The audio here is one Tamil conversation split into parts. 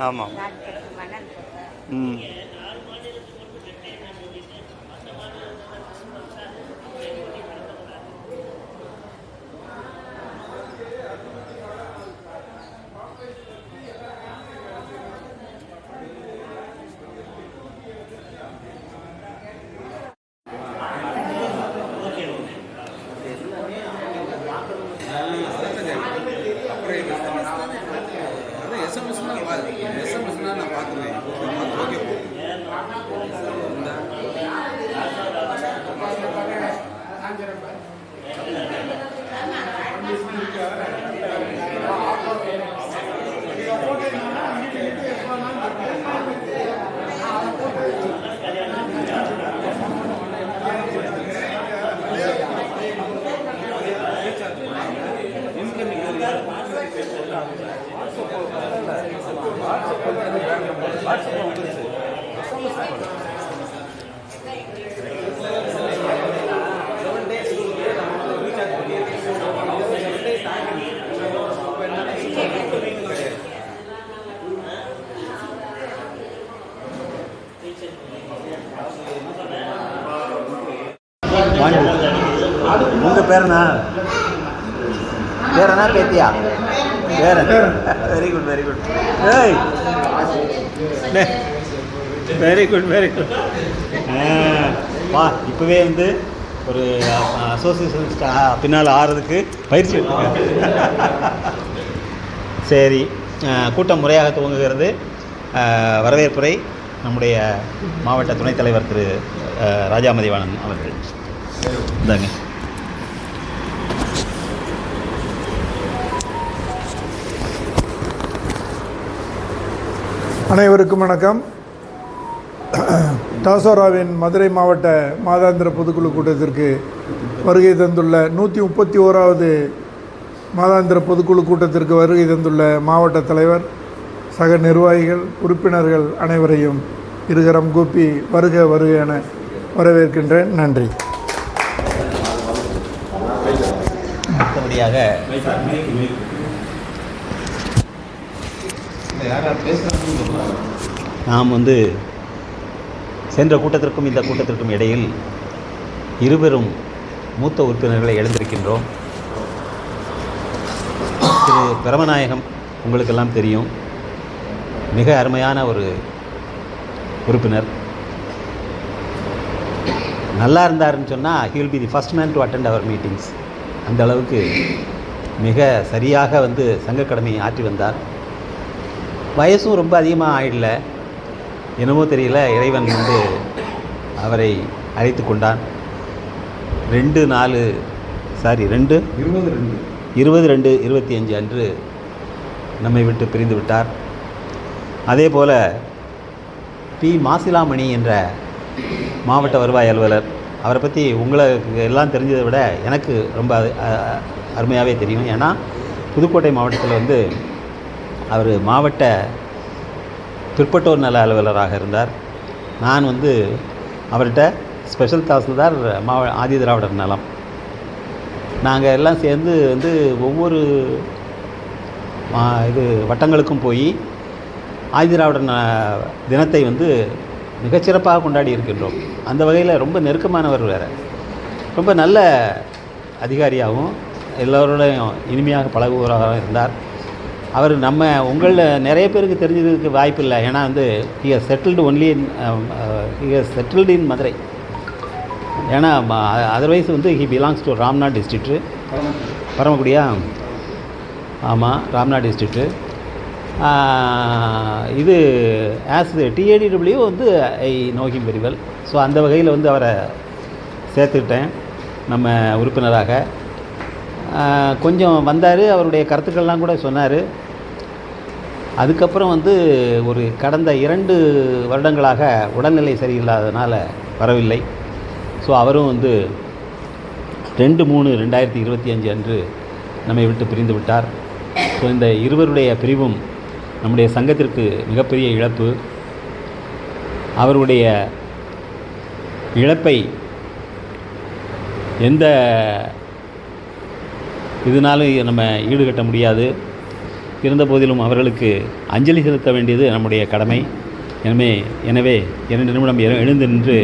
ஆமாம். ம். உங்கள் பேரண்ணா பேரண்ணா பேத்தியா பேரன்? Very good very good. ஏய் வெரி குட் வெரி குட். வா, இப்போவே வந்து ஒரு அசோசியேஷன் பின்னால் ஆறுறதுக்கு பயிற்சி எடுத்துக்க. சரி, கூட்டம் முறையாக துவங்குகிறது. வரவேற்புரை நம்முடைய மாவட்ட துணைத் தலைவர் திரு ராஜாமதிவாணன் அவர்கள். இந்தாங்க. அனைவருக்கும் வணக்கம். டாசோராவின் மதுரை மாவட்ட மாதாந்திர பொதுக்குழு கூட்டத்திற்கு வருகை தந்துள்ள 131வது மாதாந்திர பொதுக்குழு கூட்டத்திற்கு வருகை தந்துள்ள மாவட்ட தலைவர், சக நிர்வாகிகள், உறுப்பினர்கள் அனைவரையும் இருகரம் கூப்பி வருக வருக என வரவேற்கின்றேன். நன்றி. அடுத்தபடியாக நாம் வந்து சென்ற கூட்டத்திற்கும் இந்த கூட்டத்திற்கும் இடையில் இருவரும் மூத்த உறுப்பினர்களை எழுந்திருக்கின்றோம். திரு பிரமநாயகம் உங்களுக்கெல்லாம் தெரியும், மிக அருமையான ஒரு உறுப்பினர். நல்லா இருந்தாருன்னு சொன்னால் he will be the first man to attend our meetings. அந்த அளவுக்கு மிக சரியாக வந்து சங்க கடமையை ஆற்றி வந்தார். வயசும் ரொம்ப அதிகமாக ஆயிடல, என்னமோ தெரியல, இறைவன் வந்து அவரை அழைத்து கொண்டான். 20/2/25 அன்று நம்மை விட்டு பிரிந்து விட்டார். அதே போல் பி. மாசிலாமணி என்ற மாவட்ட வருவாய் அலுவலர், அவரை பற்றி உங்களுக்கு எல்லாம் தெரிஞ்சதை விட எனக்கு ரொம்ப அருமையாகவே தெரியும். ஏன்னா புதுக்கோட்டை மாவட்டத்தில் வந்து அவர் மாவட்ட பிற்பட்டோர் நல அலுவலராக இருந்தார். நான் வந்து அவர்கிட்ட ஸ்பெஷல் தாசில்தார் ஆதி திராவிடர் நலம். நாங்கள் எல்லாம் சேர்ந்து வந்து ஒவ்வொரு வட்டங்களுக்கும் போய் ஆதி திராவிடர் தினத்தை வந்து மிகச்சிறப்பாக கொண்டாடி இருக்கின்றோம். அந்த வகையில் ரொம்ப நெருக்கமானவர் வேறு, ரொம்ப நல்ல அதிகாரியாகவும் எல்லோருடையும் இனிமையாக பழகுவராக இருந்தார். அவர் நம்ம உங்களில் நிறைய பேருக்கு தெரிஞ்சதுக்கு வாய்ப்பு இல்லை. ஏன்னா வந்து he has settled in Madurai. ஏன்னா அதர்வைஸ் வந்து he belongs to Ramnad district. பரமக்குடியா? ஆமாம், ராம்நாத் டிஸ்ட்ரிக்ட்டு. இது ஆஸ் TADW வந்து I know him very well. So அந்த வகையில் வந்து அவரை சேர்த்துக்கிட்டேன் நம்ம உறுப்பினராக. கொஞ்சம் வந்தார், அவருடைய கருத்துக்கள்லாம் கூட சொன்னார். அதுக்கப்புறம் வந்து ஒரு கடந்த 2 வருடங்களாக உடல்நிலை சரியில்லாததுனால வரவில்லை. ஸோ அவரும் வந்து 2/3/2025 அன்று நம்மை விட்டு பிரிந்து விட்டார். ஸோ இந்த இருவருடைய பிரிவும் நம்முடைய சங்கத்திற்கு மிகப்பெரிய இழப்பு. அவருடைய இழப்பை எந்த இதனாலும் நம்ம ஈடுகட்ட முடியாது. இருந்தபோதிலும் அவர்களுக்கு அஞ்சலி செலுத்த வேண்டியது நம்முடைய கடமை. எனவே 2 நிமிடம் எழுந்து நின்று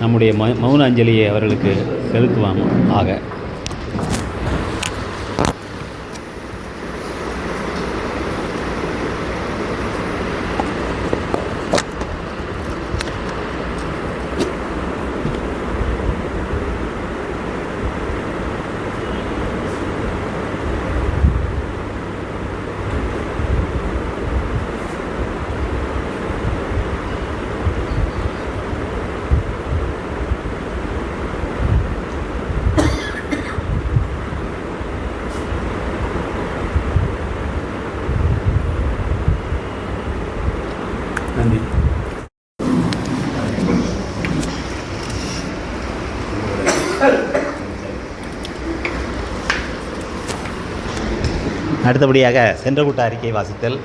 நம்முடைய மௌன அஞ்சலியை அவர்களுக்கு செலுத்துவோம் ஆக. நன்றி. அடுத்தபடியாக சென்ற கூட்ட அறிக்கை வாசித்தல்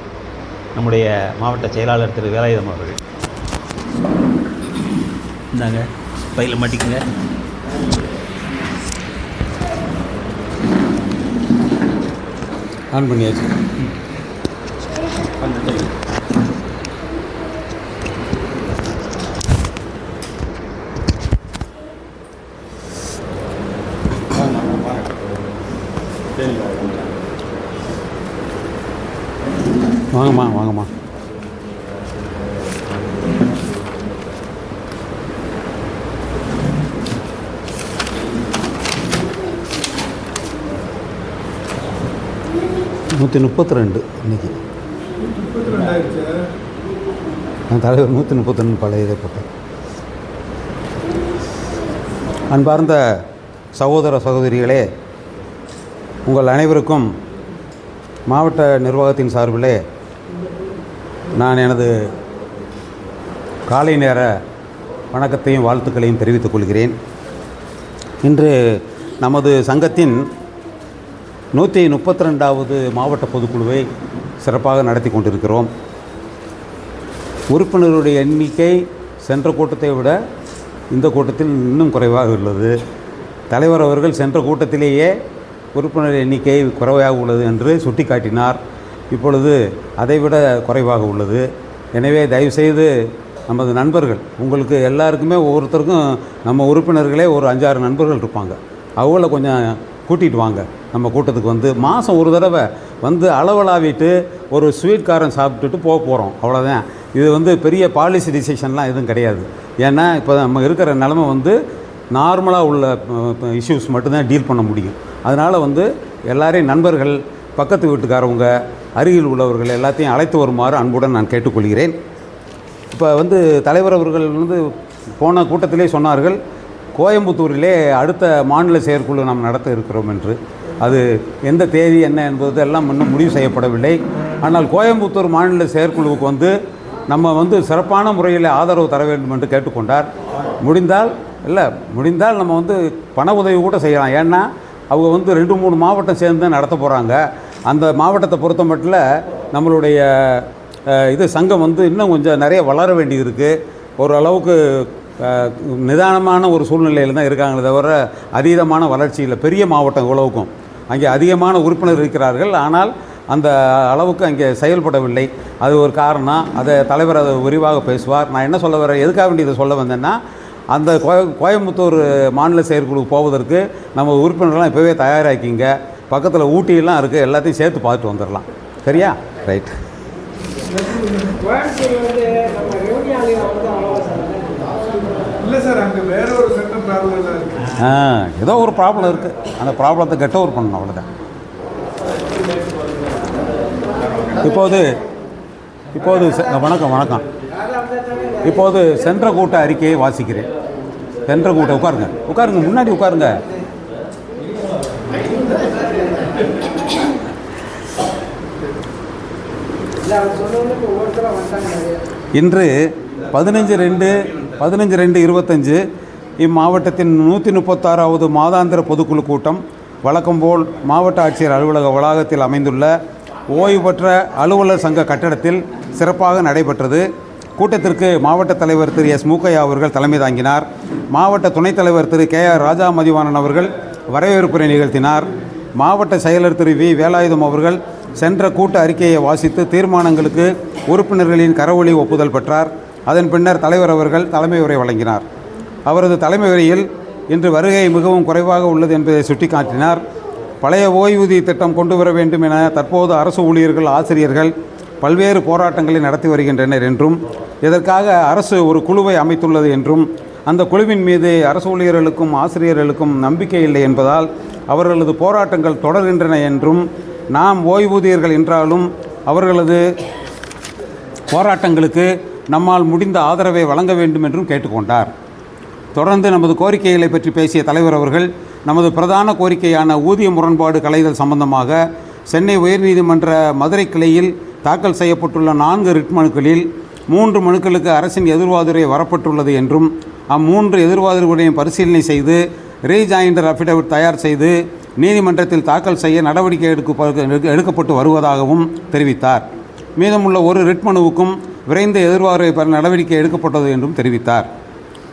நம்முடைய மாவட்ட செயலாளர் திரு வேலாயுதம் அவர்கள். இந்தாங்க பையில் மாட்டிக்குங்க. ஆன் பண்ணியாச்சு. வாங்கம்மா. நூற்றி 32 இன்னைக்கு தலைவர் 132 பழைய இதை போட்டார். அன்பார்ந்த சகோதர சகோதரிகளே, உங்கள் அனைவருக்கும் மாவட்ட நிர்வாகத்தின் சார்பிலே நான் எனது காலை நேர வணக்கத்தையும் வாழ்த்துக்களையும் தெரிவித்துக் கொள்கிறேன். இன்று நமது சங்கத்தின் 132வது மாவட்ட பொதுக்குழுவை சிறப்பாக நடத்தி கொண்டிருக்கிறோம். உறுப்பினருடைய எண்ணிக்கை சென்ற கூட்டத்தை விட இந்த கூட்டத்தில் இன்னும் குறைவாக உள்ளது. தலைவர் அவர்கள் சென்ற கூட்டத்திலேயே உறுப்பினர் எண்ணிக்கை குறைவாக உள்ளது என்று சுட்டிக்காட்டினார். இப்பொழுது அதைவிட குறைவாக உள்ளது. எனவே தயவுசெய்து நமது நண்பர்கள், உங்களுக்கு எல்லாருக்குமே ஒவ்வொருத்தருக்கும் நம்ம உறுப்பினர்களே ஒரு 5-6 நண்பர்கள் இருப்பாங்க, அவங்கள கொஞ்சம் கூட்டிகிட்டு வாங்க. நம்ம கூட்டத்துக்கு வந்து மாதம் ஒரு தடவை வந்து அளவலாவிட்டு ஒரு ஸ்வீட் காரம் சாப்பிட்டுட்டு போக போகிறோம், அவ்வளோதான். இது வந்து பெரிய பாலிசி டிசிஷன்லாம் எதுவும் கிடையாது. ஏன்னா இப்போ நம்ம இருக்கிற நிலமை வந்து நார்மலாக உள்ள இஷ்யூஸ் மட்டும்தான் டீல் பண்ண முடியும். அதனால் வந்து எல்லாரையும் நண்பர்கள், பக்கத்து வீட்டுக்காரவங்க, அருகில் உள்ளவர்கள் எல்லாத்தையும் அழைத்து வருமாறு அன்புடன் நான் கேட்டுக்கொள்கிறேன். இப்போ வந்து தலைவர் அவர்கள் வந்து போன கூட்டத்திலே சொன்னார்கள், கோயம்புத்தூரிலே அடுத்த மாநில செயற்குழு நாம் நடத்த இருக்கிறோம் என்று. அது எந்த தேதி என்ன என்பது எல்லாம் இன்னும் முடிவு செய்யப்படவில்லை. ஆனால் கோயம்புத்தூர் மாநில செயற்குழுவுக்கு வந்து நம்ம வந்து சிறப்பான முறையில் ஆதரவு தர வேண்டும் என்று கேட்டுக்கொண்டார். முடிந்தால் நம்ம வந்து பண உதவி கூட செய்யலாம். ஏன்னா அவங்க வந்து 2-3 மாவட்டம் சேர்ந்து நடத்த போகிறாங்க. அந்த மாவட்டத்தை பொறுத்த மட்டும் நம்மளுடைய சங்கம் வந்து இன்னும் கொஞ்சம் நிறைய வளர வேண்டியது இருக்குது. ஓரளவுக்கு நிதானமான ஒரு சூழ்நிலையில் தான் இருக்காங்களே தவிர அதீதமான வளர்ச்சியில், பெரிய மாவட்டம் இவ்வளவுக்கும் அங்கே அதிகமான உறுப்பினர் இருக்கிறார்கள், ஆனால் அந்த அளவுக்கு அங்கே செயல்படவில்லை. அது ஒரு காரணம். அதை தலைவர் அதை விரிவாக பேசுவார். நான் என்ன சொல்ல வரேன், எதுக்காக வேண்டியதை சொல்ல வந்தேன்னா, அந்த கோயம்புத்தூர் மாநில செயற்குழுக்கு போவதற்கு நம்ம உறுப்பினர்லாம் இப்போவே தயாராக்கிங்க. பக்கத்தில் ஊட்டியெல்லாம் இருக்குது, எல்லாத்தையும் சேர்த்து பார்த்துட்டு வந்துடலாம். சரியா? ரைட். இல்லை சார், அங்கே வேற ஒரு சென்டர் ப்ராப்ளம் இருக்குது. ஏதோ ஒரு ப்ராப்ளம் இருக்குது, அந்த ப்ராப்ளத்தை கெட் ஓவர் பண்ணணும், அவ்வளோதான். இப்போது வணக்கம். இப்போது சென்ற கூட்ட அறிக்கையை வாசிக்கிறேன். சென்ற கூட்ட உட்காருங்க, முன்னாடி உட்காருங்க. இன்று 15/2/25 இம்மாவட்டத்தின் 136வது மாதாந்திர பொதுக்குழு கூட்டம் வழக்கம்போல் மாவட்ட ஆட்சியர் அலுவலக வளாகத்தில் அமைந்துள்ள ஓய்வு பெற்ற அலுவலர் சங்க கட்டடத்தில் சிறப்பாக நடைபெற்றது. கூட்டத்திற்கு மாவட்ட தலைவர் திரு எஸ். மூக்கையா அவர்கள் தலைமை தாங்கினார். மாவட்ட துணைத் தலைவர் திரு KR ராஜா மதிவாணன் அவர்கள் வரவேற்புரை நிகழ்த்தினார். மாவட்ட செயலர் திரு வி. வேலாயுதம் அவர்கள் சென்ற கூட்ட அறிக்கையை வாசித்து தீர்மானங்களுக்கு உறுப்பினர்களின் கரவொலி ஒப்புதல் பெற்றார். அதன் பின்னர் தலைவர் அவர்கள் தலைமை உரை வழங்கினார். அவரது தலைமை உரையில் இன்று வருகை மிகவும் குறைவாக உள்ளது என்பதை சுட்டிக்காட்டினார். பழைய ஓய்வூதிய திட்டம் கொண்டு வர வேண்டும் என தற்போது அரசு ஊழியர்கள், ஆசிரியர்கள் பல்வேறு போராட்டங்களை நடத்தி வருகின்றனர் என்றும், இதற்காக அரசு ஒரு குழுவை அமைத்துள்ளது என்றும், அந்த குழுவின் மீது அரசு ஊழியர்களுக்கும் ஆசிரியர்களுக்கும் நம்பிக்கை இல்லை என்பதால் அவர்களது போராட்டங்கள் தொடர்கின்றன என்றும், நாம் ஓய்வூதியர்கள் என்றாலும் அவர்களது போராட்டங்களுக்கு நம்மால் முடிந்த ஆதரவை வழங்க வேண்டும் என்றும் கேட்டுக்கொண்டார். தொடர்ந்து நமது கோரிக்கைகளை பற்றி பேசிய தலைவர் அவர்கள், நமது பிரதான கோரிக்கையான ஊதிய முரண்பாடு களைதல் சம்பந்தமாக சென்னை உயர்நீதிமன்ற மதுரை கிளையில் தாக்கல் செய்யப்பட்டுள்ள 4 ரிட் மனுக்களில் 3 மனுக்களுக்கு அரசின் எதிர்வாதுரை வரப்பட்டுள்ளது என்றும், அம்3 எதிர்வாதுரைகளையும் பரிசீலனை செய்து ரீஜாயிண்டர் அஃபிடவிட் தயார் செய்து நீதிமன்றத்தில் தாக்கல் செய்ய நடவடிக்கை எடுக்கப்பட்டு வருவதாகவும் தெரிவித்தார். மீதமுள்ள ஒரு ரிட் மனுவுக்கும் விரைந்து எதிர்வாதுரை பெற நடவடிக்கை எடுக்கப்பட்டது என்றும் தெரிவித்தார்.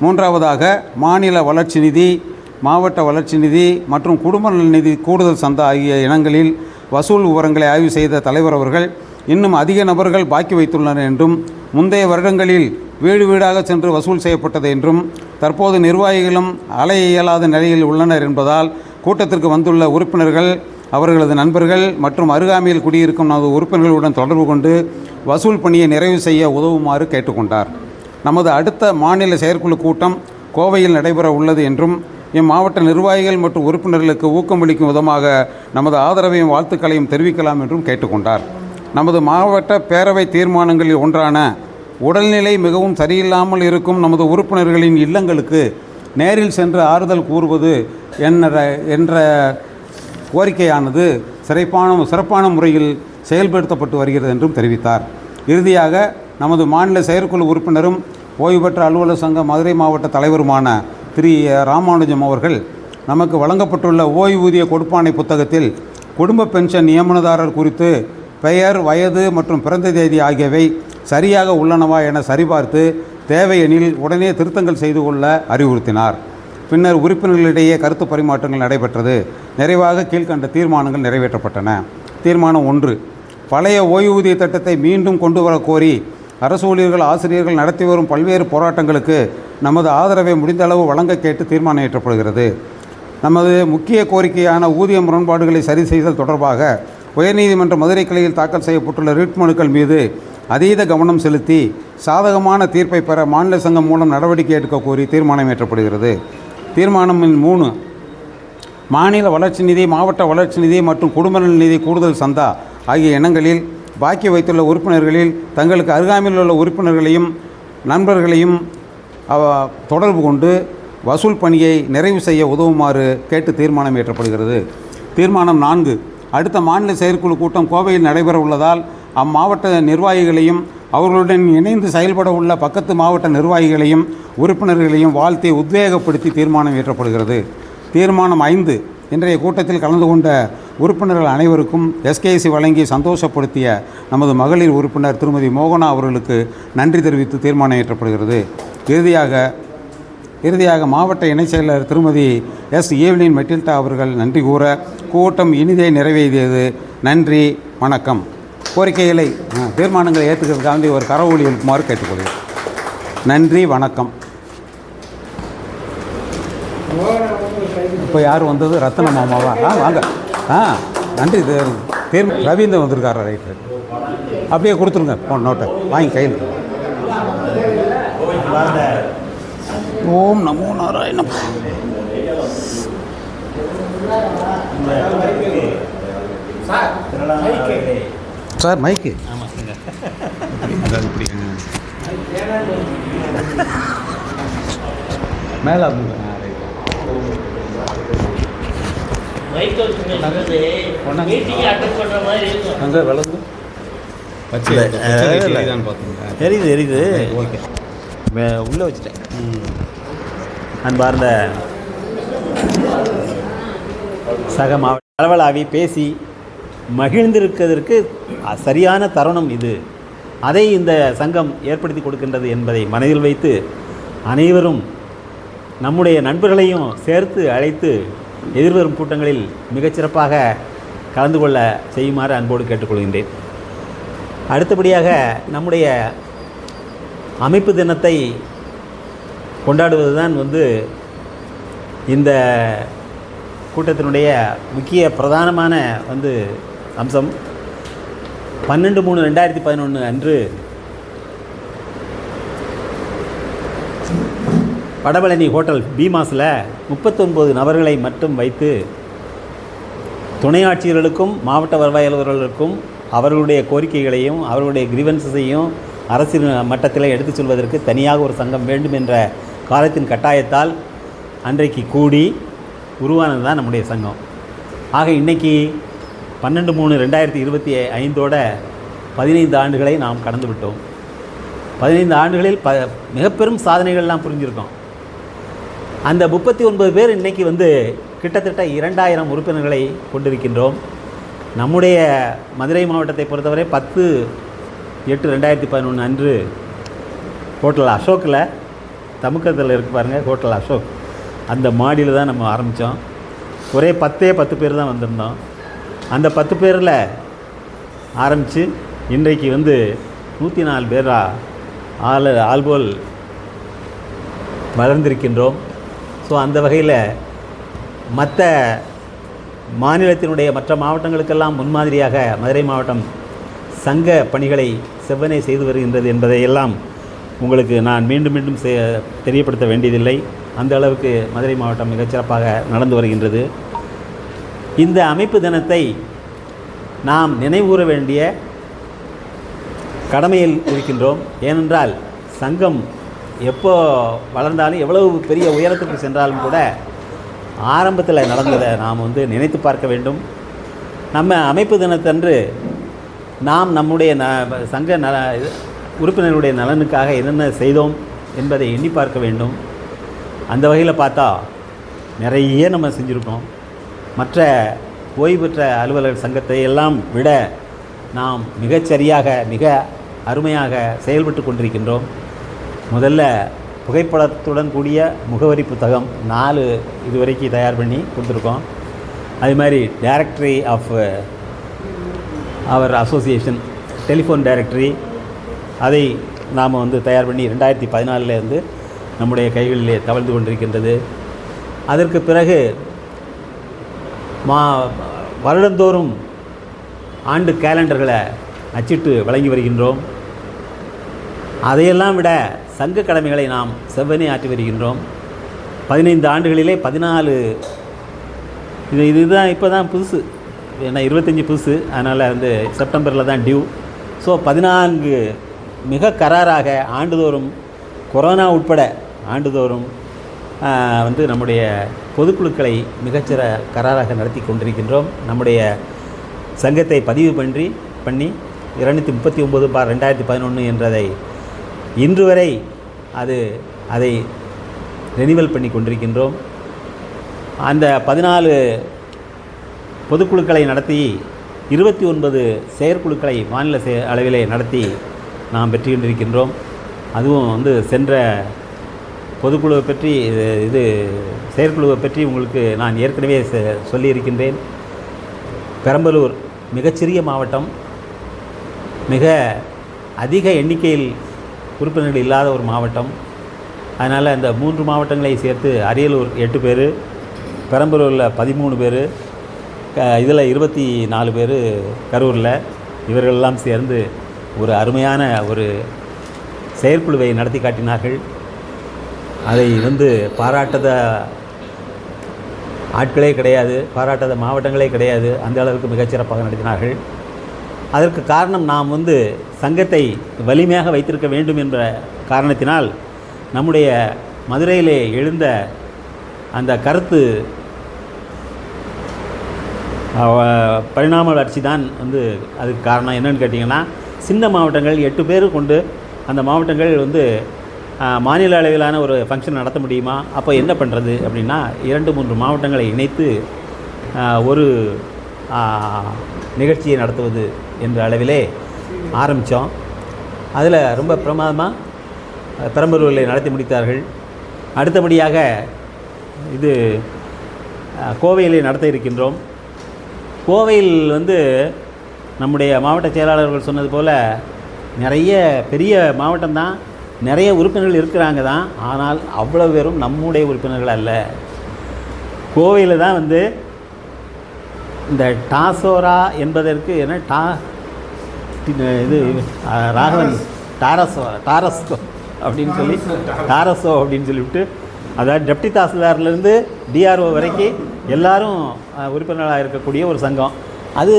மூன்றாவதாக, மாநில வளர்ச்சி நிதி, மாவட்ட வளர்ச்சி நிதி மற்றும் குடும்ப நல நிதி கூடுதல் சந்தா ஆகிய இனங்களில் வசூல் விவரங்களை ஆய்வு செய்த தலைவர் அவர்கள், இன்னும் அதிக நபர்கள் பாக்கி வைத்துள்ளனர் என்றும், முந்தைய வருடங்களில் வீடு வீடாக சென்று வசூல் செய்யப்பட்டது என்றும், தற்போது நிர்வாகிகளும் அலைய இயலாத நிலையில் உள்ளனர் என்பதால் கூட்டத்திற்கு வந்துள்ள உறுப்பினர்கள், அவர்களது நண்பர்கள் மற்றும் அருகாமையில் குடியிருக்கும் நமது உறுப்பினர்களுடன் தொடர்பு கொண்டு வசூல் பணியை நிறைவு செய்ய உதவுமாறு கேட்டுக்கொண்டார். நமது அடுத்த மாநில செயற்குழு கூட்டம் கோவையில் நடைபெற உள்ளது என்றும், இம்மாவட்ட நிர்வாகிகள் மற்றும் உறுப்பினர்களுக்கு ஊக்கமளிக்கும் விதமாக நமது ஆதரவையும் வாழ்த்துக்களையும் தெரிவிக்கலாம் என்றும் கேட்டுக்கொண்டார். நமது மாவட்ட பேரவை தீர்மானங்களில் ஒன்றான உடல்நிலை மிகவும் சரியில்லாமல் இருக்கும் நமது உறுப்பினர்களின் இல்லங்களுக்கு நேரில் சென்று ஆறுதல் கூறுவது என்ற கோரிக்கையானது சிறப்பான முறையில் செயல்படுத்தப்பட்டு வருகிறது என்றும் தெரிவித்தார். இறுதியாக, நமது மாநில செயற்குழு உறுப்பினரும் ஓய்வு பெற்ற அலுவலர் சங்க மதுரை மாவட்ட தலைவருமான திரு ராமானுஜம் அவர்கள், நமக்கு வழங்கப்பட்டுள்ள ஓய்வூதிய கொடுப்பாணை புத்தகத்தில் குடும்ப பென்ஷன் நியமனதாரர் குறித்து பெயர், வயது மற்றும் பிறந்த தேதி ஆகியவை சரியாக உள்ளனவா என சரிபார்த்து தேவையெனில் உடனே திருத்தங்கள் செய்து கொள்ள அறிவுறுத்தினார். பின்னர் உறுப்பினர்களிடையே கருத்து பரிமாற்றங்கள் நடைபெற்றது. நிறைவாக கீழ்கண்ட தீர்மானங்கள் நிறைவேற்றப்பட்டன. தீர்மானம் 1, பழைய ஓய்வூதிய திட்டத்தை மீண்டும் கொண்டு வர கோரி அரசு ஊழியர்கள், ஆசிரியர்கள் நடத்தி வரும் பல்வேறு போராட்டங்களுக்கு நமது ஆதரவை முடிந்தளவு வழங்க கேட்டு தீர்மானம் இயற்றப்படுகிறது. நமது முக்கிய கோரிக்கையான ஊதிய முரண்பாடுகளை சரி செய்தல் தொடர்பாக உயர்நீதிமன்ற மதுரை கிளையில் தாக்கல் செய்யப்பட்டுள்ள ரிட் மனுக்கள் மீது அதீத கவனம் செலுத்தி சாதகமான தீர்ப்பை பெற மாநில சங்கம் மூலம் நடவடிக்கை எடுக்க கோரி தீர்மானம் இயற்றப்படுகிறது. தீர்மானம் 3, மாநில வளர்ச்சி நிதி, மாவட்ட வளர்ச்சி நிதி மற்றும் குடும்ப நல நிதி கூடுதல் சந்தா ஆகிய இனங்களில் பாக்கி வைத்துள்ள உறுப்பினர்களில் தங்களுக்கு அருகாமையில் உள்ள உறுப்பினர்களையும் நண்பர்களையும் தொடர்பு கொண்டு வசூல் பணியை நிறைவு செய்ய உதவுமாறு கேட்டு தீர்மானம் இயற்றப்படுகிறது. தீர்மானம் 4, அடுத்த மாநில செயற்குழு கூட்டம் கோவையில் நடைபெற உள்ளதால் அம்மாவட்ட நிர்வாகிகளையும் அவர்களுடன் இணைந்து செயல்பட உள்ள பக்கத்து மாவட்ட நிர்வாகிகளையும் உறுப்பினர்களையும் வாழ்த்தி உத்வேகப்படுத்தி தீர்மானம் இயற்றப்படுகிறது. தீர்மானம் 5, இன்றைய கூட்டத்தில் கலந்து கொண்ட உறுப்பினர்கள் அனைவருக்கும் எஸ்கேசி வழங்கி சந்தோஷப்படுத்திய நமது மகளிர் உறுப்பினர் திருமதி மோகனா அவர்களுக்கு நன்றி தெரிவித்து தீர்மானம் இயற்றப்படுகிறது. இறுதியாக மாவட்ட இணைச் செயலர் திருமதி எஸ். ஏவ்லின் மெட்டில்டா அவர்கள் நன்றி கூற கூட்டம் இனிதே நிறைவேறியது. நன்றி, வணக்கம். கோரிக்கைகளை தீர்மானங்களை ஏற்றுக்கிறதுக்காண்டி ஒரு கரவொலி எழுப்புமாறு கேட்டுக்கொள்கிறேன். நன்றி, வணக்கம். இப்போ யார் வந்தது? ரத்தன மாமாவா? வாங்க. நன்றி. ரவீந்திரன் வந்திருக்காரு. ரைட்டு, அப்படியே கொடுத்துருங்க நோட்டை வாங்கி கையில். ஓம் நமோ நாராயணம். சார் மைக்கு மேலே அங்கே விளங்கு தெரியுது. ஓகே, உள்ளே வச்சுட்டேன். அன்பார்ந்த சக மாவட்ட அளவலாவி பேசி மகிழ்ந்திருக்கிறதற்கு சரியான தருணம் இது. அதை இந்த சங்கம் ஏற்படுத்தி கொடுக்கின்றது என்பதை மனதில் வைத்து அனைவரும் நம்முடைய நண்பர்களையும் சேர்த்து அழைத்து எதிர்வரும் கூட்டங்களில் மிகச்சிறப்பாக கலந்து கொள்ள செய்யுமாறு அன்போடு கேட்டுக்கொள்கின்றேன். அடுத்தபடியாக நம்முடைய அமைப்பு தினத்தை கொண்டாடுவது தான் இந்த கூட்டத்தினுடைய முக்கிய பிரதானமான அம்சம். 12/3/2011 அன்று வடபழனி ஹோட்டல் பீமாஸில் 39 நபர்களை மட்டும் வைத்து துணை ஆட்சியர்களுக்கும் மாவட்ட வருவாய் அலுவலர்களுக்கும் அவர்களுடைய கோரிக்கைகளையும் அவர்களுடைய கிரீவன்ஸையும் அரசின் மட்டத்தில் எடுத்துச் சொல்வதற்கு தனியாக ஒரு சங்கம் வேண்டும் என்ற காலத்தின் கட்டாயத்தால் அன்றைக்கு கூடி உருவானது தான் நம்முடைய சங்கம். ஆக இன்றைக்கி 12/3/2025 15 ஆண்டுகளை நாம் கடந்து விட்டோம். 15 ஆண்டுகளில் மிக பெரும் சாதனைகள்லாம் புரிஞ்சிருக்கோம். அந்த 39 பேர் இன்றைக்கி கிட்டத்தட்ட 2000 உறுப்பினர்களை கொண்டிருக்கின்றோம். நம்முடைய மதுரை மாவட்டத்தை பொறுத்தவரை 10/8/2011 அன்று ஹோட்டல் அசோக்கில் தமுக்கத்தில் இருக்கு பாருங்கள், ஹோட்டல் அசோக், அந்த மாடியில் தான் நம்ம ஆரம்பித்தோம். ஒரே 10 பேர் தான் வந்திருந்தோம். அந்த 10 பேரில் ஆரம்பித்து இன்றைக்கு 104 பேராக ஆள்போல் வளர்ந்திருக்கின்றோம். ஸோ அந்த வகையில் மற்ற மாநிலத்தினுடைய மற்ற மாவட்டங்களுக்கெல்லாம் முன்மாதிரியாக மதுரை மாவட்டம் சங்க பணிகளை செவ்வனே செய்து வருகின்றது என்பதையெல்லாம் உங்களுக்கு நான் மீண்டும் மீண்டும் தெரியப்படுத்த வேண்டியதில்லை. அந்த அளவுக்கு மதுரை மாவட்டம் மிகச்சிறப்பாக நடந்து வருகின்றது. இந்த அமைப்பு தினத்தை நாம் நினைவுகூர வேண்டிய கடமையில் இருக்கின்றோம். ஏனென்றால் சங்கம் எப்போ வளர்ந்தாலும் எவ்வளவு பெரிய உயரத்துக்கு சென்றாலும் கூட ஆரம்பத்தில் நடந்ததை நாம் நினைத்து பார்க்க வேண்டும். நம்ம அமைப்பு தினத்தன்று நாம் நம்முடைய சங்க உறுப்பினர்களுடைய நலனுக்காக என்னென்ன செய்தோம் என்பதை எண்ணி பார்க்க வேண்டும். அந்த வகையில் பார்த்தா நிறைய நம்ம செஞ்சுருக்கோம். மற்ற ஓய்வு பெற்ற அலுவலர் சங்கத்தை எல்லாம் விட நாம் மிகச்சரியாக மிக அருமையாக செயல்பட்டு கொண்டிருக்கின்றோம். முதல்ல புகைப்படத்துடன் கூடிய முகவரி புத்தகம் 4 இதுவரைக்கும் தயார் பண்ணி கொடுத்துருக்கோம். அது மாதிரி directory of our association telephone directory அதை நாம் தயார் பண்ணி 2014 நம்முடைய கைகளிலே தவழ்ந்து கொண்டிருக்கின்றது. அதற்கு பிறகு வருடந்தோறும் ஆண்டு கேலண்டர்களை அச்சிட்டு வழங்கி வருகின்றோம். அதையெல்லாம் விட சங்க கடமைகளை நாம் செவ்வனே ஆற்றி வருகின்றோம். 15 ஆண்டுகளிலே 14 இதுதான் இப்போ தான் புதுசு, ஏன்னா 25 புதுசு, அதனால் செப்டம்பரில் தான் டியூ. ஸோ 14 மிக கராராக ஆண்டுதோறும் கொரோனா உட்பட ஆண்டுதோறும் நம்முடைய பொதுக்குழுக்களை மிகச்சிற கராராக நடத்தி கொண்டிருக்கின்றோம். நம்முடைய சங்கத்தை பதிவு பண்ணி 239/2011 என்றதை இன்று வரை அதை ரெனிவல் பண்ணி கொண்டிருக்கின்றோம். அந்த 14 பொதுக்குழுக்களை நடத்தி 29 செயற்குழுக்களை மாநில அளவிலே நடத்தி நாம் வெற்றி கொண்டிருக்கின்றோம். அதுவும் சென்ற பொதுக்குழுவை பற்றி செயற்குழுவை பற்றி உங்களுக்கு நான் ஏற்கனவே சொல்லியிருக்கின்றேன். பெரம்பலூர் மிகச்சிறிய மாவட்டம், மிக அதிக எண்ணிக்கையில் உறுப்பினர்கள் இல்லாத ஒரு மாவட்டம். அதனால் அந்த 3 மாவட்டங்களை சேர்த்து அரியலூர் 8 பேர், பெரம்பலூரில் 13 பேர், இதில் 24 பேர் கரூரில், இவர்களெல்லாம் சேர்ந்து ஒரு அருமையான ஒரு செயற்குழுவை நடத்தி காட்டினார்கள். அதை பாராட்டாத ஆட்களே கிடையாது, பாராட்டாத மாவட்டங்களே கிடையாது. அந்த அளவுக்கு மிகச்சிறப்பாக நடத்தினார்கள். அதற்கு காரணம் நாம் சங்கத்தை வலிமையாக வைத்திருக்க வேண்டும் என்ற காரணத்தினால் நம்முடைய மதுரையிலே எழுந்த அந்த கருத்து பரிணாம வளர்ச்சி தான் அதுக்கு காரணம். என்னென்னு கேட்டிங்கன்னா, சின்ன மாவட்டங்கள் 8 பேர் கொண்டு அந்த மாவட்டங்கள் மாநில அளவிலான ஒரு ஃபங்க்ஷன் நடத்த முடியுமா? அப்போ என்ன பண்ணுறது அப்படின்னா, 2-3 மாவட்டங்களை இணைத்து ஒரு நிகழ்ச்சியை நடத்துவது என்ற அளவிலே ஆரம்பித்தோம். அதில் ரொம்ப பிரமாதமாக பெரம்பலூரில் நடத்தி முடித்தார்கள். அடுத்தபடியாக கோவையிலே நடத்த இருக்கின்றோம். கோவையில் வந்து நம்முடைய மாவட்ட செயலாளர்கள் சொன்னது போல் நிறைய பெரிய மாவட்டம்தான், நிறைய உறுப்பினர்கள் இருக்கிறாங்க தான். ஆனால் அவ்வளோ பேரும் நம்முடைய உறுப்பினர்கள் அல்ல. கோவையில் தான் வந்து இந்த டாசோரா என்பதற்கு என்ன இது ராகவன் டாரஸ்கோ அப்படின்னு சொல்லி டாரஸோ அப்படின்னு சொல்லிவிட்டு, அதாவது டெப்டி தாசில்தார்லேருந்து டிஆர்ஓ வரைக்கும் எல்லாரும் உறுப்பினர்களாக இருக்கக்கூடிய ஒரு சங்கம். அது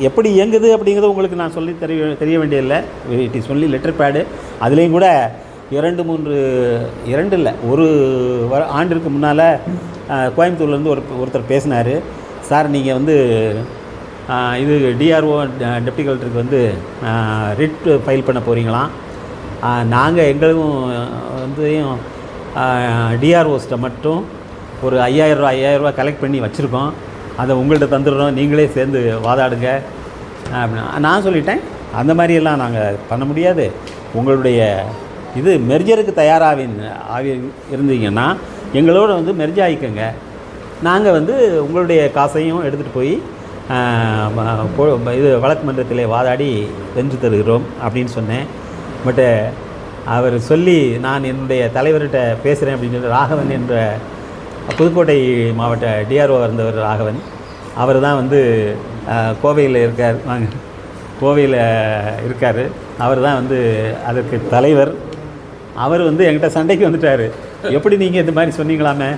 எப்படி இயங்குது அப்படிங்கிறது உங்களுக்கு நான் சொல்லி தெரிய வேண்டியதில்லை. It is only letter pad. அதுலேயும் கூட 2 இல்லை, ஒரு ஆண்டிற்கு முன்னால் கோயம்புத்தூர்லேருந்து ஒருத்தர் பேசினார். சார் நீங்கள் வந்து இது டிஆர்ஓ டெப்டி கலெக்டருக்கு வந்து ரிட் ஃபைல் பண்ண போகிறீங்களாம். நாங்கள் எங்களுக்கும் வந்து டிஆர்ஓஸ்ட்டை மட்டும் ஒரு 5000 ரூபா கலெக்ட் பண்ணி வச்சுருக்கோம். அதை உங்கள்கிட்ட தந்துடுறோம், நீங்களே சேர்ந்து வாதாடுங்க அப்படின்னா. நான் சொல்லிட்டேன், அந்த மாதிரியெல்லாம் நாங்கள் பண்ண முடியாது. உங்களுடைய இது மெர்ஜருக்கு தயாராக இருந்தீங்கன்னா எங்களோட வந்து மெர்ஜ் ஆகிக்கங்க. நாங்கள் வந்து உங்களுடைய காசையும் எடுத்துகிட்டு போய் இது வழக்கு மன்றத்திலே வாதாடி வென்று தருகிறோம் அப்படின்னு சொன்னேன். பட்டு அவர் சொல்லி நான் என்னுடைய தலைவர்கிட்ட பேசுகிறேன் அப்படின்னு சொல்லி ராகவன் என்ற புதுக்கோட்டை மாவட்ட டிஆர்ஓ இருந்தவர் ராகவன், அவர் தான் வந்து கோவையில் இருக்கார். அவர் தான் வந்து அதற்கு தலைவர். அவர் வந்து என்கிட்ட சண்டைக்கு வந்துட்டார். எப்படி நீங்கள் இந்த மாதிரி சொன்னீங்களாமே,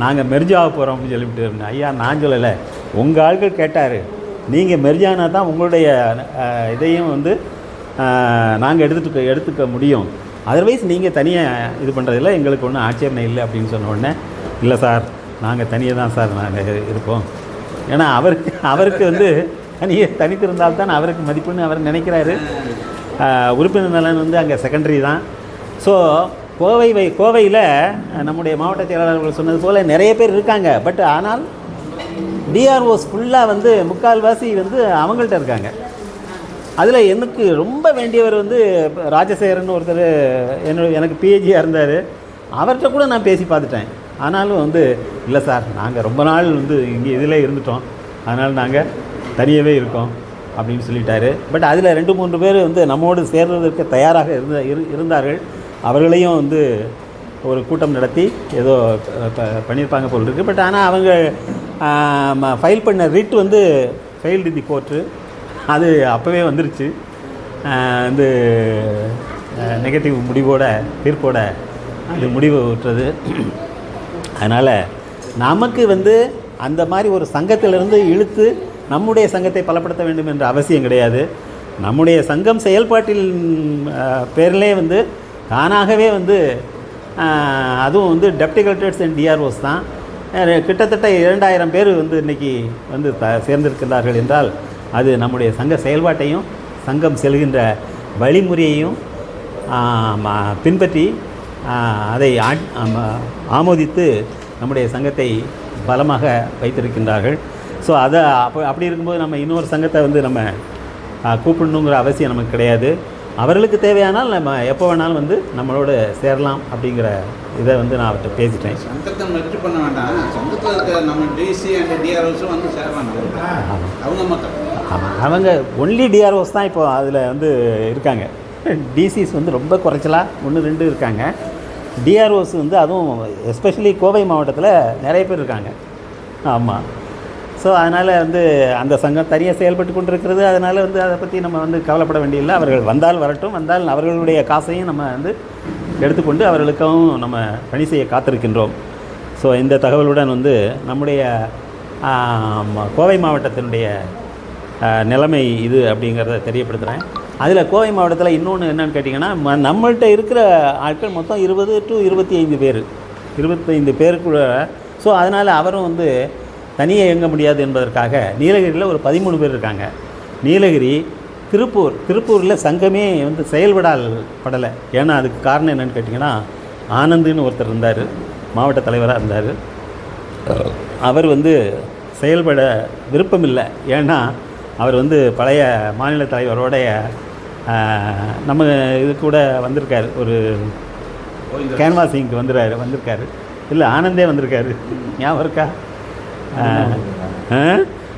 நாங்கள் மெர்ஜாக போகிறோம் அப்படின்னு சொல்லிவிட்டு. ஐயா, நான் சொல்லலை, உங்கள் ஆட்கள் கேட்டார். நீங்கள் மெர்ஜானா தான் உங்களுடைய இதையும் வந்து நாங்கள் எடுத்துக்க முடியும். அதர்வைஸ் நீங்கள் தனியாக இது பண்ணுறதில்ல, எங்களுக்கு ஒன்றும் ஆட்சேபனை இல்லை அப்படின்னு சொன்ன உடனே, இல்லை சார் நாங்கள் தனியாக தான் சார் நாங்கள் இருப்போம். ஏன்னா அவருக்கு வந்து தனித்திருந்தால்தான் அவருக்கு மதிப்புன்னு அவர் நினைக்கிறாரு. உறுப்பினர் நலன் வந்து அங்கே செகண்டரி தான். ஸோ கோவையில் நம்முடைய மாவட்ட செயலாளர்கள் சொன்னது போல் நிறைய பேர் இருக்காங்க. பட் ஆனால் டிஆர்ஓஸ் ஃபுல்லாக வந்து முக்கால்வாசி வந்து அவங்கள்ட்ட இருக்காங்க. அதில் எனக்கு ரொம்ப வேண்டியவர் வந்து ராஜசேகரன் ஒருத்தர் எனக்கு பிஹெச்டியாக இருந்தார். அவர்கிட்ட கூட நான் பேசி பார்த்துட்டேன். ஆனாலும் வந்து இல்லை சார், நாங்கள் ரொம்ப நாள் வந்து இங்கே இதில் இருந்துட்டோம், அதனால் நாங்கள் தனியாகவே இருக்கோம் அப்படின்னு சொல்லிட்டாரு. பட் அதில் 2-3 பேர் வந்து நம்மோடு சேர்வதற்கு தயாராக இருந்தார்கள். அவர்களையும் வந்து ஒரு கூட்டம் நடத்தி ஏதோ பண்ணியிருப்பாங்க போல் இருக்குது. பட் ஆனால் அவங்க ஃபைல் பண்ண ரிட் வந்து ஃபெயில்டு தி கோர்ட்டு. அது அப்போவே வந்துருச்சு. வந்து நெகட்டிவ் தீர்ப்போட அது முடிவு விட்டுறது. அதனால் நமக்கு வந்து அந்த மாதிரி ஒரு சங்கத்திலிருந்து இழுத்து நம்முடைய சங்கத்தை பலப்படுத்த வேண்டும் என்ற அவசியம் கிடையாது. நம்முடைய சங்கம் செயல்பாட்டில் பேரிலே வந்து தானாகவே வந்து அதுவும் வந்து டெப்டி கலெக்டர்ஸ் அண்ட் டிஆர்ஓஸ் தான். கிட்டத்தட்ட 2000 பேர் வந்து இன்றைக்கி வந்து சேர்ந்திருக்கிறார்கள் என்றால் அது நம்முடைய சங்க செயல்பாட்டையும் சங்கம் செல்கின்ற வழிமுறையையும் பின்பற்றி அதை ஆமோதித்து நம்முடைய சங்கத்தை பலமாக வைத்திருக்கின்றார்கள். ஸோ அதை அப்படி இருக்கும்போது நம்ம இன்னொரு சங்கத்தை வந்து நம்ம கூப்பிடணுங்கிற அவசியம் நமக்கு கிடையாது. அவர்களுக்கு தேவையானால் நம்ம எப்போ வேணாலும் வந்து நம்மளோட சேரலாம் அப்படிங்கிற இதை வந்து நான் அவர்கிட்ட பேசிட்டேன். சங்கத்தை மெர்ஜ் பண்ண வேண்டாம், சங்கத்தில் நம்ம டிசி அண்ட் டிஆர்ஓஸும் வந்து சேரலாம். அவங்க மட்டும் அவங்க ஒன்லி டிஆர்ஓஸ் தான் இப்போ அதில் வந்து இருக்காங்க. டிசிஸ் வந்து ரொம்ப குறைச்சலாக 1-2 இருக்காங்க. டிஆர்ஓஸ் வந்து அதுவும் எஸ்பெஷலி கோவை மாவட்டத்தில் நிறைய பேர் இருக்காங்க. ஆமாம். ஸோ அதனால் வந்து அந்த சங்கம் தனியாக செயல்பட்டு கொண்டு இருக்கிறது. அதனால் வந்து அதை பற்றி நம்ம வந்து கவலைப்பட வேண்டியதில்லை. அவர்கள் வந்தால் வரட்டும், வந்தால் அவர்களுடைய காசையும் நம்ம வந்து எடுத்துக்கொண்டு அவர்களுக்கும் நம்ம பணி செய்ய காத்திருக்கின்றோம். ஸோ இந்த தகவலுடன் வந்து நம்முடைய கோவை மாவட்டத்தினுடைய நிலைமை இது அப்படிங்கிறத தெரியப்படுத்துகிறேன். அதில் கோவை மாவட்டத்தில் இன்னொன்று என்னென்னு கேட்டிங்கன்னா, நம்மள்கிட்ட இருக்கிற ஆட்கள் மொத்தம் 20 to 25 பேருக்குள்ள. ஸோ அதனால் அவரும் வந்து தனியாக இயங்க முடியாது என்பதற்காக நீலகிரியில் ஒரு 13 பேர் இருக்காங்க. நீலகிரி, திருப்பூரில் சங்கமே வந்து செயல்படலை. ஏன்னா அதுக்கு காரணம் என்னென்னு கேட்டிங்கன்னா, ஆனந்துன்னு ஒருத்தர் இருந்தார், மாவட்ட தலைவராக இருந்தார். அவர் வந்து செயல்பட விருப்பமில்லை. ஏன்னா அவர் வந்து பழைய மாநில தலைவரோடைய நம்ம இது கூட வந்திருக்காரு, ஒரு கேன்வாசிங்க்கு வந்திருக்காரு. இல்லை, ஆனந்தே வந்திருக்காரு, ஞாபகம் இருக்கா?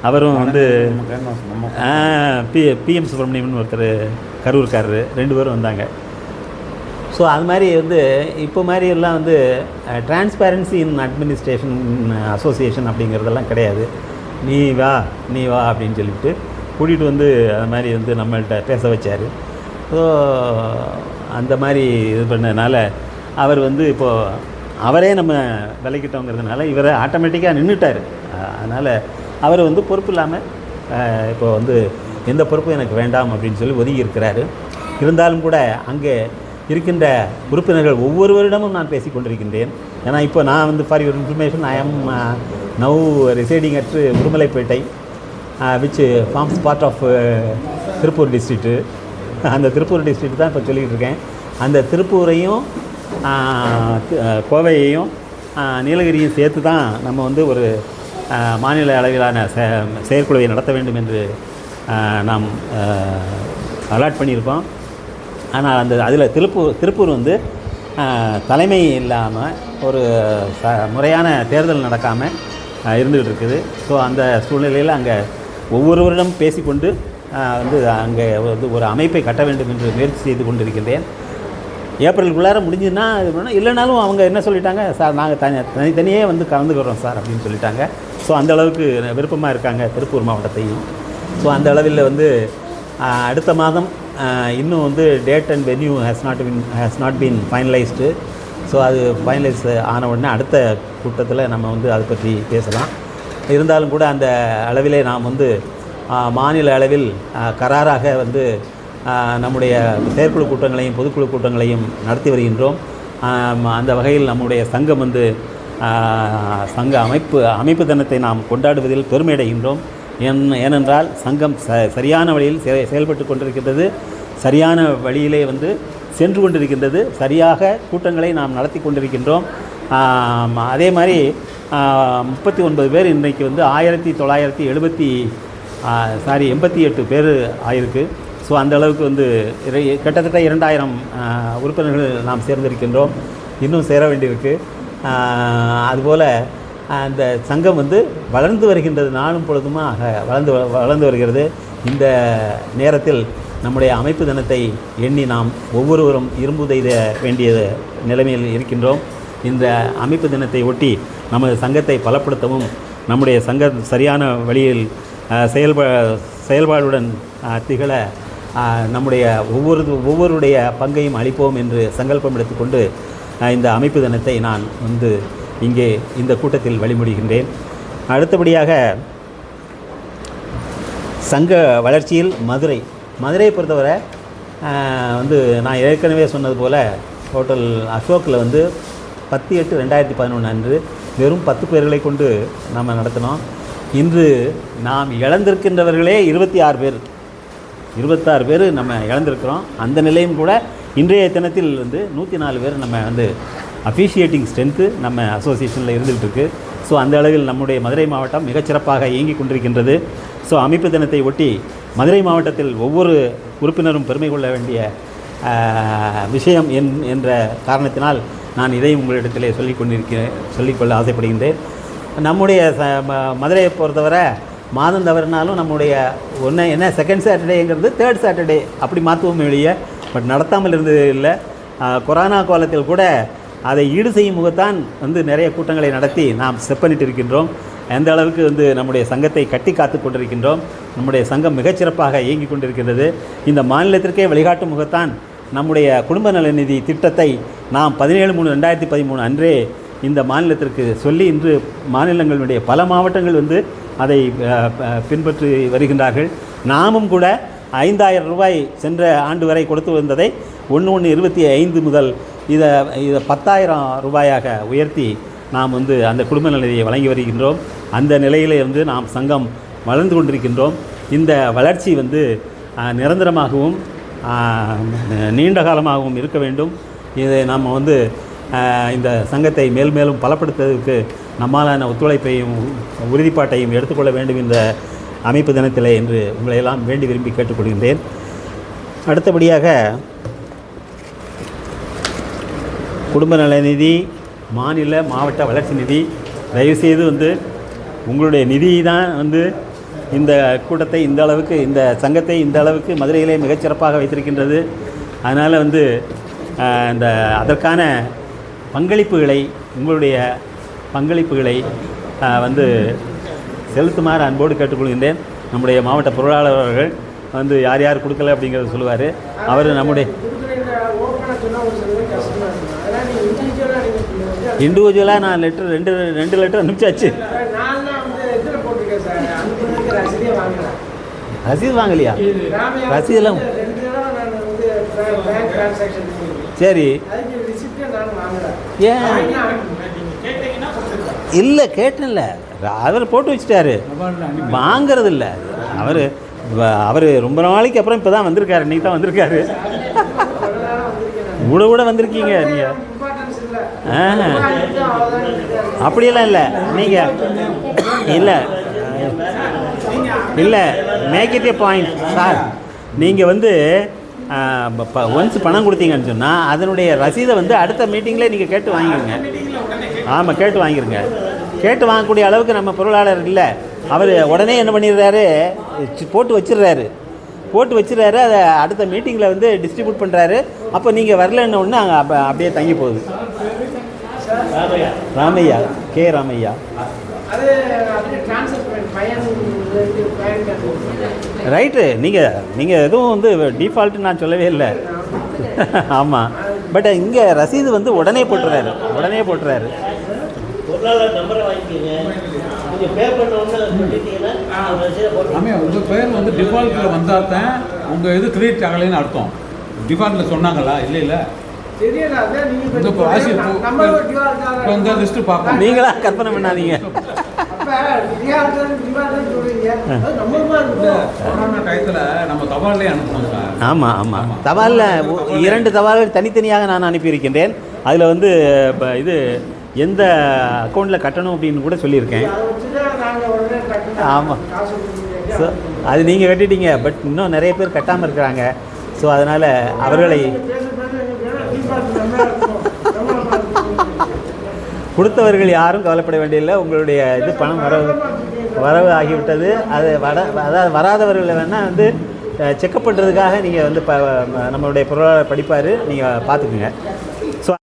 அவரும் வந்து பிஎம் சுப்பிரமணியம்னு ஒருத்தர் கரூர்காரரு, 2 பேரும் வந்தாங்க. ஸோ அது மாதிரி வந்து இப்போ மாதிரி எல்லாம் வந்து டிரான்ஸ்பேரன்சி இன் அட்மினிஸ்ட்ரேஷன் அசோசியேஷன் அப்படிங்கிறதெல்லாம் கிடையாது. நீ வா அப்படின்னு சொல்லிவிட்டு கூட்டிகிட்டு வந்து அது மாதிரி வந்து நம்மள்கிட்ட பேச வச்சார். ஸோ அந்த மாதிரி இது பண்ணதுனால அவர் வந்து இப்போது அவரே நம்ம விலைக்கிட்டோங்கிறதுனால இவரை ஆட்டோமேட்டிக்காக நின்றுட்டார். அதனால் அவர் வந்து பொறுப்பு இல்லாமல் இப்போ வந்து எந்த பொறுப்பும் எனக்கு வேண்டாம் அப்படின்னு சொல்லி ஒதுங்கி இருக்கிறாரு. இருந்தாலும் கூட அங்கே இருக்கின்ற உறுப்பினர்கள் ஒவ்வொருவரிடமும் நான் பேசி கொண்டிருக்கின்றேன். ஏன்னா இப்போ நான் வந்து for your information I am now residing at Udumalaipettai which forms part of Tiruppur district. அந்த திருப்பூர் டிஸ்ட்ரிக்ட் தான் இப்போ சொல்லிக்கிட்டு இருக்கேன். அந்த திருப்பூரையும் கோவையையும் நீலகிரியும் சேர்த்து தான் நம்ம வந்து ஒரு மாநில அளவிலான செயற்குழுவை நடத்த வேண்டும் என்று நாம் அலாட் பண்ணியிருக்கோம். ஆனால் அதில் திருப்பூர் வந்து தலைமை இல்லாமல் ஒரு முறையான தேர்தல் நடக்காமல் இருந்துகிட்டு இருக்குது. ஸோ அந்த சூழ்நிலையில் அங்கே ஒவ்வொருவரிடம் பேசிக்கொண்டு வந்து அங்கே வந்து ஒரு அமைப்பை கட்ட வேண்டும் என்று முயற்சி செய்து கொண்டிருக்கின்றேன். ஏப்ரலுக்குள்ளார முடிஞ்சுன்னா இது பண்ணால், இல்லைனாலும் அவங்க என்ன சொல்லிட்டாங்க, சார் நாங்கள் தனித்தனியே வந்து கலந்துக்கிறோம் சார் அப்படின்னு சொல்லிட்டாங்க. ஸோ அந்த அளவுக்கு விருப்பமாக இருக்காங்க திருப்பூர் மாவட்டத்தையும். ஸோ அந்த அளவில் வந்து அடுத்த மாதம் இன்னும் வந்து date and venue has not been finalised. So அது ஃபைனலைஸ் ஆன உடனே அடுத்த கூட்டத்தில் நம்ம வந்து அதை பற்றி பேசலாம். இருந்தாலும் கூட அந்த அளவிலே நாம் வந்து மாநில அளவில் கராராக வந்து நம்முடைய செயற்குழு கூட்டங்களையும் பொதுக்குழு கூட்டங்களையும் நடத்தி வருகின்றோம். அந்த வகையில் நம்முடைய சங்கம் வந்து சங்க அமைப்பு தினத்தை நாம் கொண்டாடுவதில் பெருமையடைகின்றோம். ஏனென்றால் சங்கம் சரியான வழியில் செயல்பட்டு கொண்டிருக்கின்றது, சரியான வழியிலே வந்து சென்று கொண்டிருக்கின்றது, சரியாக கூட்டங்களை நாம் நடத்தி கொண்டிருக்கின்றோம். அதே மாதிரி 39 பேர் இன்றைக்கு வந்து 88 பேர் ஆயிருக்கு. ஸோ அந்த அளவுக்கு வந்து கிட்டத்தட்ட 2000 உறுப்பினர்கள் நாம் சேர்ந்திருக்கின்றோம். இன்னும் சேர வேண்டியிருக்கு. அதுபோல் அந்த சங்கம் வந்து வளர்ந்து வருகின்றது, நாளும் பொழுதுமாக வளர்ந்து வருகிறது. இந்த நேரத்தில் நம்முடைய அமைப்பு தினத்தை எண்ணி நாம் ஒவ்வொருவரும் இரும்புதைத வேண்டிய நிலைமையில் இருக்கின்றோம். இந்த அமைப்பு தினத்தை ஒட்டி நமது சங்கத்தை பலப்படுத்தவும், நம்முடைய சங்கம் சரியான வழியில் செயல்பாடுடன் திகழ நம்முடைய ஒவ்வொருடைய பங்கையும் அளிப்போம் என்று சங்கல்பம் எடுத்துக்கொண்டு இந்த அமைப்பு தினத்தை நான் வந்து இங்கே இந்த கூட்டத்தில் வழிமொழிகின்றேன். அடுத்தபடியாக சங்க வளர்ச்சியில் மதுரையை பொறுத்தவரை வந்து நான் ஏற்கனவே சொன்னது போல் ஹோட்டல் அசோக்கில் வந்து 10/8/2011 அன்று வெறும் 10 பேர்களை கொண்டு நாம் நடத்தினோம். இன்று நாம் இழந்திருக்கின்றவர்களே 26 பேர் நம்ம இழந்திருக்கிறோம். அந்த நிலையும் கூட இன்றைய தினத்தில் வந்து 104 பேர் நம்ம வந்து அஃபிஷியேட்டிங் ஸ்ட்ரென்த்து நம்ம அசோசியேஷனில் இருந்துகிட்டு இருக்குது. ஸோ அந்த அளவில் நம்முடைய மதுரை மாவட்டம் மிகச்சிறப்பாக இயங்கி கொண்டிருக்கின்றது. ஸோ அமைப்பு தினத்தை ஒட்டி மதுரை மாவட்டத்தில் ஒவ்வொரு உறுப்பினரும் பெருமை கொள்ள வேண்டிய விஷயம் என்ற காரணத்தினால் நான் இதையும் உங்களிடத்திலே சொல்லிக்கொள்ள ஆசைப்படுகின்றேன். நம்முடைய மதுரையை பொறுத்தவரை மாதம் தவறினாலும் நம்முடைய என்ன செகண்ட் சாட்டர்டேங்கிறது தேர்ட் சாட்டர்டே அப்படி மாற்றுவோம் வெளியே. பட் நடத்தாமல் இருந்தது இல்லை. கொரோனா காலத்தில் கூட அதை ஈடு செய்யும் முகத்தான் வந்து நிறைய கூட்டங்களை நடத்தி நாம் செப்பனிட்டு இருக்கின்றோம். எந்த அளவுக்கு வந்து நம்முடைய சங்கத்தை கட்டி காத்து கொண்டிருக்கின்றோம். நம்முடைய சங்கம் மிகச்சிறப்பாக இயங்கி கொண்டிருக்கின்றது. இந்த மாநிலத்திற்கே வழிகாட்டும் முகத்தான் நம்முடைய குடும்ப நல நிதி திட்டத்தை நாம் 17/3/2013 அன்றே இந்த மாநிலத்திற்கு சொல்லி இன்று மாநிலங்களுடைய பல மாவட்டங்கள் வந்து அதை பின்பற்றி வருகின்றார்கள். நாமும் கூட 5000 ரூபாய் சென்ற ஆண்டு வரை கொடுத்து வந்ததை 1/1/25 முதல் இதை 10,000 ரூபாயாக உயர்த்தி நாம் வந்து அந்த குடும்ப நிலையை வழங்கி வருகின்றோம். அந்த நிலையிலே வந்து நாம் சங்கம் வளர்ந்து கொண்டிருக்கின்றோம். இந்த வளர்ச்சி வந்து நிரந்தரமாகவும் நீண்ட காலமாகவும் இருக்க வேண்டும். இதை நாம் வந்து இந்த சங்கத்தை மேலும் பலப்படுத்துவதற்கு நம்மாலான ஒத்துழைப்பையும் உறுதிப்பாட்டையும் எடுத்துக்கொள்ள வேண்டும் இந்த அமைப்பு தினத்திலே என்று உங்களையெல்லாம் வேண்டி விரும்பி கேட்டுக்கொள்கின்றேன். அடுத்தபடியாக குடும்ப நல நிதி, மாநில மாவட்ட வளர்ச்சி நிதி, தயவுசெய்து வந்து உங்களுடைய நிதி தான் வந்து இந்த கூட்டத்தை இந்த அளவுக்கு, இந்த சங்கத்தை இந்த அளவுக்கு மதுரையிலே மிகச்சிறப்பாக வைத்திருக்கின்றது. அதனால் வந்து இந்த அதற்கான பங்களிப்புகளை, உங்களுடைய பங்களிப்புகளை வந்து செலுத்துமாறு அன்போடு கேட்டுக்கொள்கின்றேன். நம்முடைய மாவட்ட பொருளாளர் அவர்கள் வந்து யார் யார் கொடுக்கல அப்படிங்கிறத சொல்லுவார். அவர் நம்முடைய இண்டிவிஜுவலாக நான் ரெண்டு லெட்டர் அனுப்பிச்சாச்சு. ரசீது வாங்கலையா? ரசீதெல்லாம் சரி. ஏன் இல்லை கேட்டேன்ல, அவர் போட்டு வச்சுட்டாரு, வாங்கிறது இல்லை. அவர் ரொம்ப நாளைக்கு அப்புறம் இப்போ தான் வந்திருக்காரு, இன்றைக்கி தான் வந்திருக்காரு. கூட வந்திருக்கீங்க நீங்கள். அப்படியெல்லாம் இல்லை, நீங்கள் இல்லை make it a point sir. நீங்கள் வந்து ஒன்ஸ் பணம் கொடுத்தீங்கன்னு சொன்னால் அதனுடைய ரசீதை வந்து அடுத்த மீட்டிங்கில் நீங்கள் கேட்டு வாங்கிடுங்க. ஆமாம், கேட்டு வாங்கிடுங்க. கேட்டு வாங்கக்கூடிய அளவுக்கு நம்ம பொருளாளர் இல்லை. அவர் உடனே என்ன பண்ணிடுறாரு, போட்டு வச்சிடுறாரு. அதை அடுத்த மீட்டிங்கில் வந்து டிஸ்ட்ரிபியூட் பண்ணுறாரு. அப்போ நீங்கள் வரலன்னு ஒன்று அங்கே அப்படியே தங்கி போகுது. ராமையா, கே ராமையா. ரைட்டு, நீங்கள் எதுவும் வந்து டிஃபால்ட்டு நான் சொல்லவே இல்லை. ஆமாம், பட் இங்கே ரசீது வந்து உடனே போட்டுறாரு. உங்கள் பேர் வந்து டிஃபால்ட்டில் வந்தால் தான் உங்கள் இது கிரெடிட் ஆகலைன்னு அர்த்தம். டிஃபால்ட்டில் சொன்னாங்களா? இல்லை நீங்களா கற்பனை பண்ணாதீங்க. ஆமாம், தபாலில் 2 தபால்கள் தனித்தனியாக நான் அனுப்பியிருக்கின்றேன். அதில் வந்து இது எந்த அக்கௌண்ட்டில் கட்டணும் அப்படின்னு கூட சொல்லியிருக்கேன். ஆமாம், ஸோ அது நீங்கள் கட்டிட்டீங்க, பட் இன்னும் நிறைய பேர் கட்டாமல் இருக்கிறாங்க. ஸோ அதனால் அவர்களை கொடுத்தவர்கள் யாரும் கவலைப்பட வேண்டியதில்லை. உங்களுடைய இது பணம் வரவு ஆகிவிட்டது. அது அதாவது வராதவர்களை வேணால் வந்து செக்கப் பண்ணுறதுக்காக நீங்கள் வந்து நம்மளுடைய பொருளாதார படிப்பார், நீங்கள் பார்த்துக்குங்க.